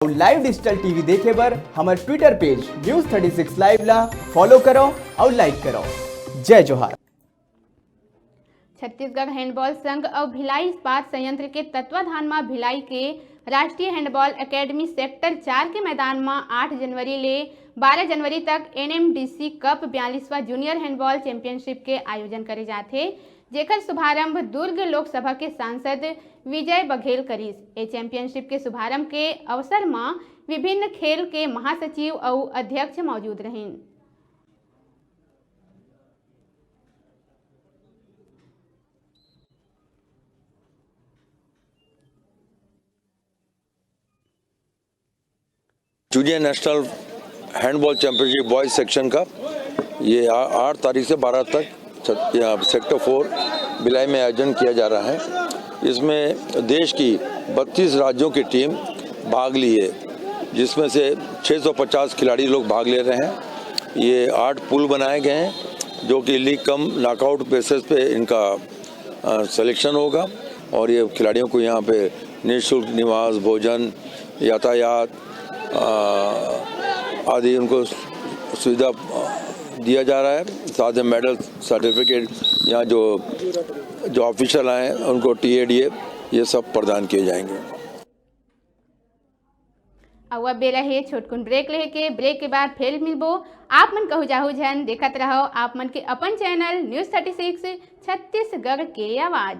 Live digital TV देखे बर हमारे ट्विटर पेज न्यूज़ 36 लाइव ला फॉलो करो और लाइक करो। जय जोहार। छत्तीसगढ़ हैंडबॉल संघ और भिलाई इस्पात संयंत्र के तत्वाधान में भिलाई के राष्ट्रीय हैंडबॉल एकेडमी सेक्टर 4 के मैदान में 8 जनवरी ले 12 जनवरी तक NMDC कप 42वां जूनियर हैंडबॉल चैंपियनशिप के आयोजन करे जाते, जेकर शुभारंभ दुर्ग लोकसभा के सांसद विजय बघेल करीस। ए चैंपियनशिप के शुभारंभ के अवसर में विभिन्न खेल के महासचिव और अध्यक्ष मौजूद रहें। Junior national handball championship boys section का ये 8 तारीख से 12 तक यहाँ सेक्टर 4 भिलाई में आयोजन किया जा रहा है। इसमें देश की 32 राज्यों की टीम भाग ली है, जिसमें से 650 खिलाड़ी लोग भाग ले रहे हैं। ये 8 पूल बनाए गए हैं जो कि लीग कम नॉकआउट बेसिस पे इनका सिलेक्शन होगा और ये खिलाड़ियों को यहाँ पे निःशुल्क निवास, भोजन, यातायात आदि उनको सुविधा दिया जा रहा है। साथ में मेडल, सर्टिफिकेट, यहाँ जो ऑफिशियल आए हैं उनको TADA ये सब प्रदान किए जाएंगे। अब बेरा है छोटकुन ब्रेक लेके, ब्रेक के बाद फिर मिलबो। आप मन कहू जाहू झन देखत रहो आप मन के अपन चैनल न्यूज़ 36 छत्तीसगढ़ के आवाज।